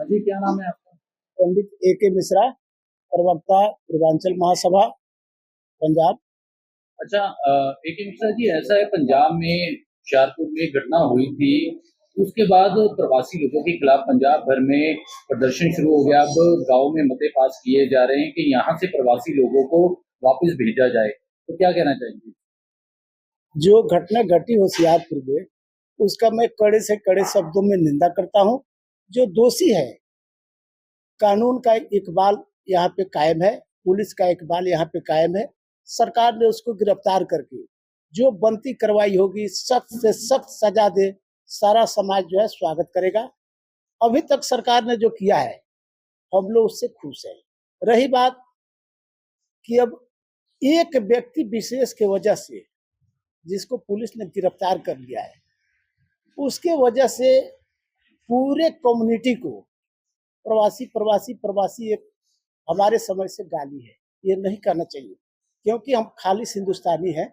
जी, क्या नाम है आपका? पंडित A.K. मिश्रा, प्रवक्ता पूर्वांचल महासभा पंजाब। अच्छा, एक मिश्रा जी, ऐसा है पंजाब में होशियारपुर में एक घटना हुई थी। उसके बाद प्रवासी लोगों के खिलाफ पंजाब भर में प्रदर्शन शुरू हो गया। अब गाँव में मते पास किए जा रहे हैं कि यहाँ से प्रवासी लोगों को वापस भेजा जाए। तो क्या कहना चाहेंगे? जो घटना घटी होशियारपुर में, उसका मैं कड़े से कड़े शब्दों में निंदा करता हूँ। जो दोषी है, कानून का इकबाल यहाँ पे कायम है, पुलिस का इकबाल यहाँ पे कायम है। सरकार ने उसको गिरफ्तार करके जो बनती कार्रवाई होगी, सख्त से सख्त सजा दे, सारा समाज जो है स्वागत करेगा। अभी तक सरकार ने जो किया है, हम लोग उससे खुश हैं। रही बात कि अब एक व्यक्ति विशेष के वजह से जिसको पुलिस ने गिरफ्तार कर लिया है, उसके वजह से पूरे कम्युनिटी को प्रवासी प्रवासी प्रवासी एक हमारे समय से गाली है। ये नहीं करना चाहिए, क्योंकि हम खालिश हिंदुस्तानी हैं।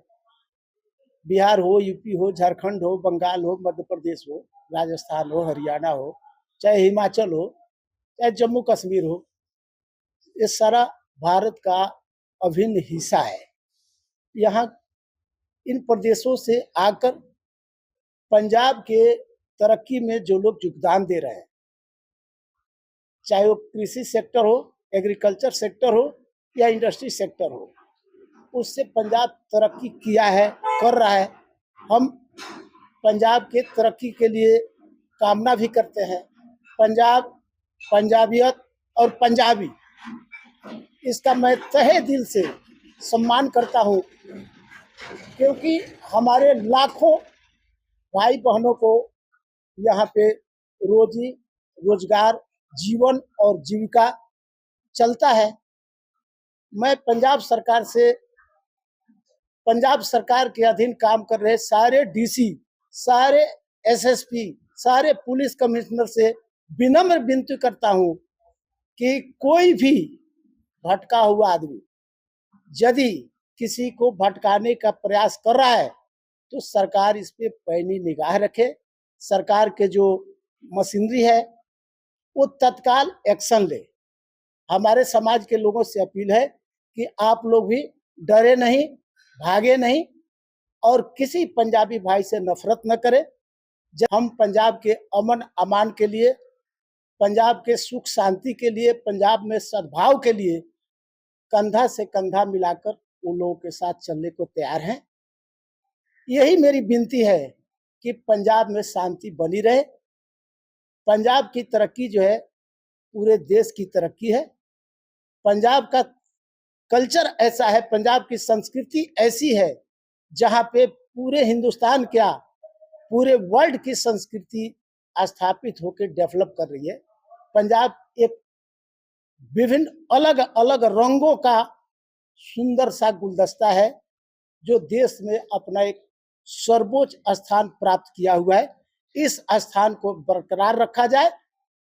बिहार हो, यूपी हो, झारखंड हो, बंगाल हो, मध्य प्रदेश हो, राजस्थान हो, हरियाणा हो, चाहे हिमाचल हो, चाहे जम्मू कश्मीर हो, ये सारा भारत का अभिन्न हिस्सा है। यहाँ इन प्रदेशों से आकर पंजाब के तरक्की में जो लोग योगदान दे रहे हैं, चाहे वो कृषि सेक्टर हो, एग्रीकल्चर सेक्टर हो या इंडस्ट्री सेक्टर हो, उससे पंजाब तरक्की किया है, कर रहा है। हम पंजाब के तरक्की के लिए कामना भी करते हैं। पंजाब, पंजाबियत और पंजाबी, इसका मैं तहे दिल से सम्मान करता हूँ, क्योंकि हमारे लाखों भाई बहनों को यहाँ पे रोजी रोजगार, जीवन और जीविका चलता है। मैं पंजाब सरकार के अधीन काम कर रहे सारे डीसी, सारे एसएसपी, सारे पुलिस कमिश्नर से विनम्र विनती करता हूँ कि कोई भी भटका हुआ आदमी यदि किसी को भटकाने का प्रयास कर रहा है, तो सरकार इस पे पैनी निगाह रखे। सरकार के जो मशीनरी है, वो तत्काल एक्शन ले। हमारे समाज के लोगों से अपील है कि आप लोग भी डरे नहीं, भागे नहीं और किसी पंजाबी भाई से नफरत न करें। जब हम पंजाब के अमन अमान के लिए, पंजाब के सुख शांति के लिए, पंजाब में सद्भाव के लिए कंधा से कंधा मिलाकर उन लोगों के साथ चलने को तैयार हैं। यही मेरी विनती है कि पंजाब में शांति बनी रहे। पंजाब की तरक्की जो है, पूरे देश की तरक्की है। पंजाब का कल्चर ऐसा है, पंजाब की संस्कृति ऐसी है, जहाँ पे पूरे हिंदुस्तान क्या, पूरे वर्ल्ड की संस्कृति स्थापित होकर डेवलप कर रही है। पंजाब एक विभिन्न अलग अलग रंगों का सुंदर सा गुलदस्ता है, जो देश में अपना एक सर्वोच्च स्थान प्राप्त किया हुआ है। इस स्थान को बरकरार रखा जाए।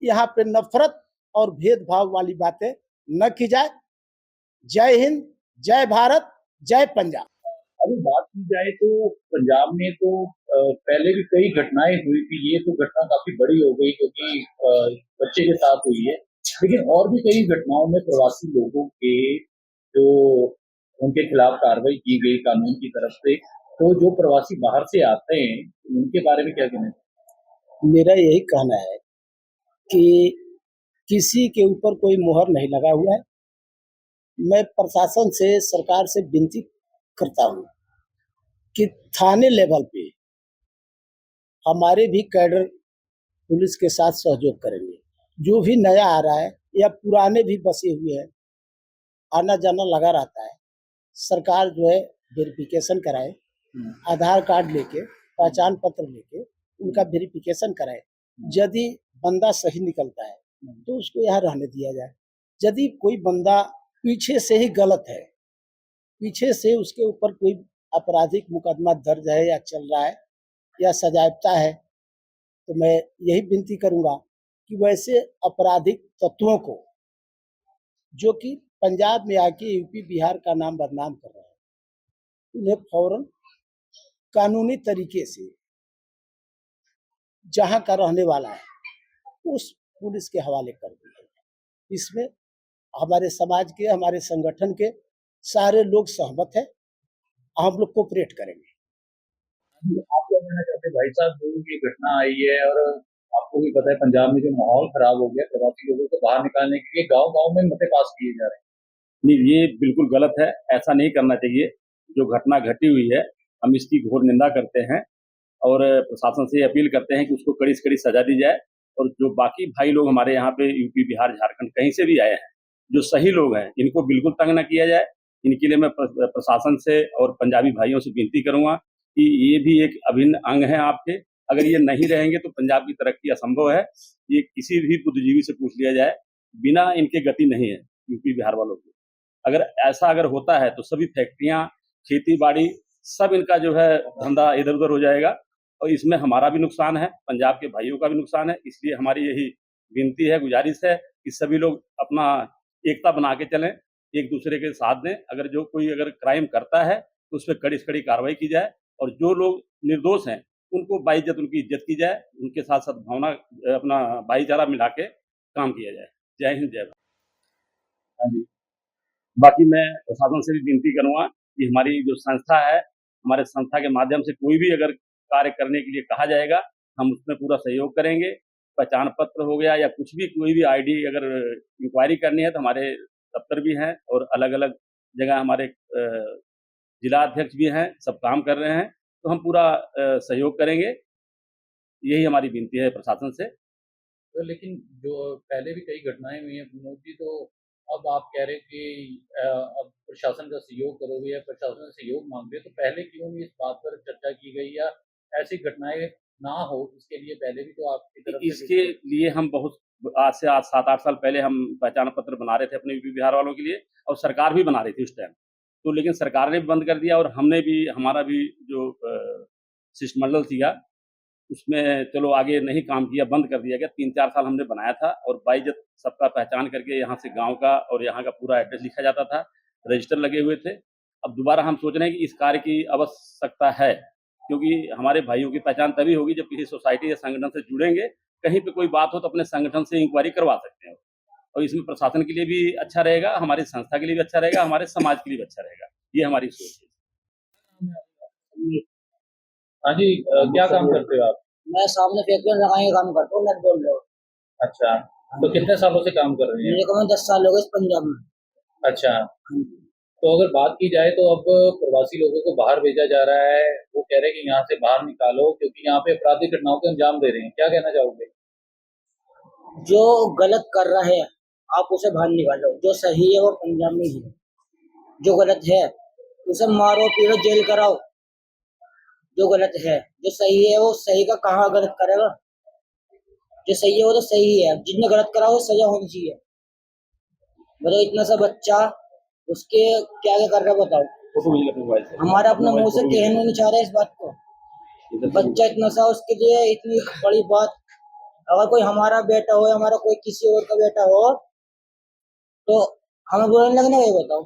यहाँ पे नफरत और भेदभाव वाली बातें न की जाए। जय हिंद, जय भारत, जय पंजाब। अभी बात की जाए तो पंजाब में तो पहले भी कई घटनाएं हुई थी। ये तो घटना काफी बड़ी हो गई क्योंकि बच्चे के साथ हुई है, लेकिन और भी कई घटनाओं में प्रवासी लोगों के जो उनके खिलाफ कार्रवाई की गई कानून की तरफ से। तो जो प्रवासी बाहर से आते हैं, उनके बारे में क्या कहना है? मेरा यही कहना है कि किसी के ऊपर कोई मुहर नहीं लगा हुआ है। मैं प्रशासन से, सरकार से विनती करता हूँ कि थाने लेवल पे हमारे भी कैडर पुलिस के साथ सहयोग करेंगे। जो भी नया आ रहा है या पुराने भी बसे हुए हैं, आना जाना लगा रहता है। सरकार जो है वेरिफिकेशन कराए, आधार कार्ड लेके, पहचान पत्र लेके उनका वेरिफिकेशन कराए। यदि बंदा सही निकलता है तो उसको यहाँ रहने दिया जाए। यदि कोई बंदा पीछे से ही गलत है, पीछे से उसके ऊपर कोई आपराधिक मुकदमा दर्ज है या चल रहा है या सजायाफ्ता है, तो मैं यही विनती करूंगा कि वैसे आपराधिक तत्वों को, जो कि पंजाब में आके यूपी बिहार का नाम बदनाम कर रहे हैं, उन्हें फौरन कानूनी तरीके से, जहां का रहने वाला है, उस पुलिस के हवाले कर दी है। इसमें हमारे समाज के, हमारे संगठन के सारे लोग सहमत हैं, हम लोग कोऑपरेट करेंगे। आप क्या कहना चाहते हैं भाई साहब, जो ये घटना आई है और आपको भी पता है पंजाब में जो माहौल खराब हो गया, प्रवासी लोगों को बाहर निकालने के लिए गांव-गांव में मते पास किए जा रहे हैं। नहीं, ये बिल्कुल गलत है, ऐसा नहीं करना चाहिए। जो घटना घटी हुई है, हम इसकी घोर निंदा करते हैं और प्रशासन से अपील करते हैं कि उसको कड़ी से कड़ी सजा दी जाए। और जो बाकी भाई लोग हमारे यहाँ पे यूपी, बिहार, झारखंड कहीं से भी आए हैं, जो सही लोग हैं, इनको बिल्कुल तंग ना किया जाए। इनके लिए मैं प्रशासन से और पंजाबी भाइयों से विनती करूंगा कि ये भी एक अभिन्न अंग है आपके। अगर ये नहीं रहेंगे तो पंजाब की तरक्की असंभव है। ये किसी भी बुद्धिजीवी से पूछ लिया जाए, बिना इनके गति नहीं है यूपी बिहार वालों की। अगर होता है तो सभी फैक्ट्रियां, खेती बाड़ी, सब इनका जो है धंधा इधर उधर हो जाएगा और इसमें हमारा भी नुकसान है, पंजाब के भाइयों का भी नुकसान है। इसलिए हमारी यही विनती है, गुजारिश है कि सभी लोग अपना एकता बना के चलें, एक दूसरे के साथ दें। अगर कोई क्राइम करता है तो उस पर कड़ी से कड़ी कार्रवाई की जाए और जो लोग निर्दोष हैं उनको बाइज्जत उनकी इज्जत की जाए, उनके साथ सद्भावना, अपना भाईचारा मिला के काम किया जाए। जय हिंद, जय भारत। हाँ जी। बाकी मैं प्रशासन से भी विनती करूंगा कि हमारी जो संस्था है, हमारे संस्था के माध्यम से कोई भी अगर कार्य करने के लिए कहा जाएगा, हम उसमें पूरा सहयोग करेंगे। पहचान पत्र हो गया या कुछ भी, कोई भी आईडी अगर इंक्वायरी करनी है तो हमारे दफ्तर भी हैं और अलग अलग जगह हमारे जिला अध्यक्ष भी हैं, सब काम कर रहे हैं, तो हम पूरा सहयोग करेंगे। यही हमारी विनती है प्रशासन से। तो लेकिन जो पहले भी कई घटनाएं हुई हैं विनोद जी, तो अब आप कह रहे हैं कि अब प्रशासन का सहयोग करोगे या प्रशासन से सहयोग मांग रहे हो, तो पहले क्यों नहीं इस बात पर चर्चा की गई या ऐसी घटनाएं ना हो इसके लिए पहले भी तो आपकी तरफ से इसके लिए हम बहुत आज से 7-8 साल पहले हम पहचान पत्र बना रहे थे अपने यूपी बिहार वालों के लिए और सरकार भी बना रही थी उस टाइम। तो लेकिन सरकार ने भी बंद कर दिया और हमने भी, हमारा भी जो शिष्टमंडल था उसमें चलो आगे नहीं काम किया, बंद कर दिया गया। 3-4 साल हमने बनाया था और बाइज्जत सबका पहचान करके यहाँ से गाँव का और यहाँ का पूरा एड्रेस लिखा जाता था, रजिस्टर लगे हुए थे। अब दोबारा हम सोच रहे हैं कि इस कार्य की आवश्यकता है, क्योंकि हमारे भाइयों की पहचान तभी होगी जब किसी सोसाइटी या संगठन से जुड़ेंगे। कहीं पे कोई बात हो तो अपने संगठन से इंक्वायरी करवा सकते हैं और इसमें प्रशासन के लिए भी अच्छा रहेगा, हमारी संस्था के लिए भी अच्छा रहेगा, हमारे समाज के लिए भी अच्छा रहेगा। ये हमारी सोच है। हाँ जी, क्या काम करते हो आप? मैं सामने फैक्ट्री लगाने का काम करता हूँ, नट बोल रहा हूँ। अच्छा, तो कितने सालों से काम कर रहे हैं? मेरे को 10 साल हो गए इस पंजाब में। अच्छा, तो अगर बात की जाए तो अब प्रवासी लोगों को बाहर भेजा जा रहा है, वो कह रहे हैं कि यहाँ से बाहर निकालो क्योंकि यहाँ पे आपराधिक घटनाओं को अंजाम दे रहे हैं। क्या कहना चाहोगे? जो गलत कर रहा है आप उसे बाहर निकालो, जो सही है वो पंजाब में ही है। जो गलत है उसे मारो पीटो जेल कराओ, जो गलत है। जो सही है वो सही का कहाँ गलत करेगा, जो सही है वो तो सही है। जिसने गलत करा वो सजा होनी चाहिए। बताओ, इतना सा बच्चा उसके क्या क्या कर रहा है बताओ। हमारा अपना मुंह से कहना नहीं चाह रहा है इस बात को। बच्चा इतना सा, उसके लिए इतनी बड़ी बात। अगर कोई हमारा बेटा हो या हमारा कोई किसी और का बेटा हो तो हमें बुरा नहीं लगना, ये बताओ।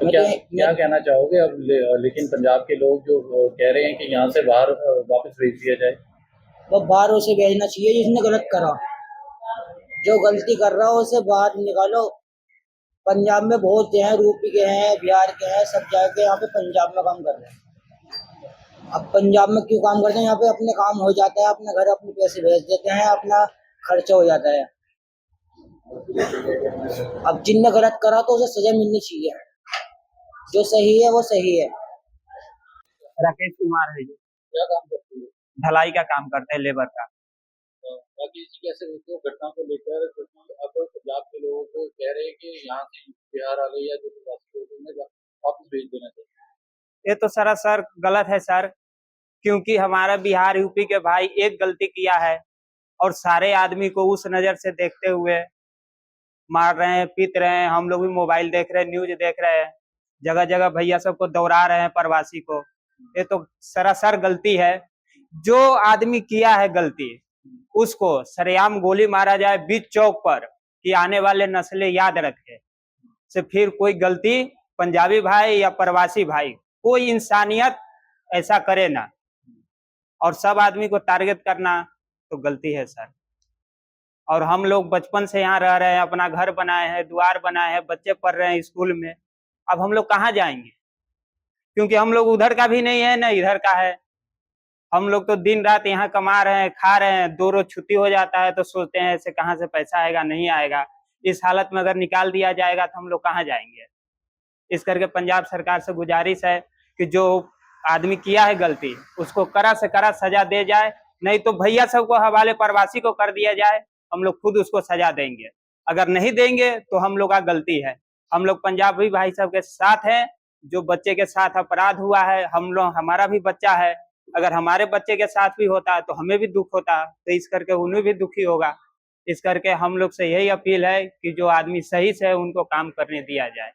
तो क्या कहना चाहोगे अब? लेकिन पंजाब के लोग जो कह रहे हैं कि यहाँ से बाहर वापस भेज दिया जाए। वो बाहर उसे भेजना चाहिए जिसने गलत करा। जो गलती कर रहा हो उसे बाहर निकालो। पंजाब में बहुत हैं, यूपी के हैं, बिहार के हैं, सब जाके यहाँ पे पंजाब में काम कर रहे हैं। अब पंजाब में क्यों काम करते हैं? यहाँ पे अपने काम हो जाता है, अपने घर अपने पैसे भेज देते हैं, अपना खर्चा हो जाता है। अब जिनने गलत करा तो उसे सजा मिलनी चाहिए। जो सही है वो सही है। राकेश कुमार है जी, क्या काम करते हो? ढलाई का काम करते हैं, लेबर का। बाकी कैसे देखते हो घटना को लेकर? क्योंकि अब पंजाब के लोग कह रहे हैं कि यहाँ से बिहार वाले या जो प्रवासी लोग हैं वापस भेज देना चाहिए। ये तो सरासर गलत है सर, क्योंकि हमारा बिहार यूपी के भाई एक गलती किया है और सारे आदमी को उस नजर से देखते हुए मार रहे हैं, पीट रहे हैं। हम लोग भी मोबाइल देख रहे हैं, न्यूज देख रहे हैं, जगह जगह भैया सबको दौड़ा रहे हैं प्रवासी को। ये तो सरासर गलती है। जो आदमी किया है गलती उसको सरेआम गोली मारा जाए बीच चौक पर, कि आने वाले नस्लें याद रखे। से फिर कोई गलती पंजाबी भाई या प्रवासी भाई, कोई इंसानियत ऐसा करे ना। और सब आदमी को टारगेट करना तो गलती है सर। और हम लोग बचपन से यहाँ रह रहे हैं, अपना घर बनाए हैं, द्वार बनाए हैं, बच्चे पढ़ रहे हैं स्कूल में, अब हम लोग कहाँ जाएंगे? क्योंकि हम लोग उधर का भी नहीं है ना इधर का है। हम लोग तो दिन रात यहाँ कमा रहे हैं, खा रहे हैं, 2 रोज छुट्टी हो जाता है तो सोचते हैं ऐसे कहाँ से पैसा आएगा, नहीं आएगा। इस हालत में अगर निकाल दिया जाएगा तो हम लोग कहाँ जाएंगे? इस करके पंजाब सरकार से गुजारिश है कि जो आदमी किया है गलती, उसको कड़ा से कड़ा सजा दे जाए, नहीं तो भैया सबको हवाले प्रवासी को कर दिया जाए, हम लोग खुद उसको सजा देंगे। अगर नहीं देंगे तो हम लोग का गलती है। हम लोग पंजाबी भाई सब के साथ हैं, जो बच्चे के साथ अपराध हुआ है, हम लोग, हमारा भी बच्चा है, अगर हमारे बच्चे के साथ भी होता तो हमें भी दुख होता, तो इस करके उन्हें भी दुखी होगा। इस करके हम लोग से यही अपील है कि जो आदमी सही से है उनको काम करने दिया जाए।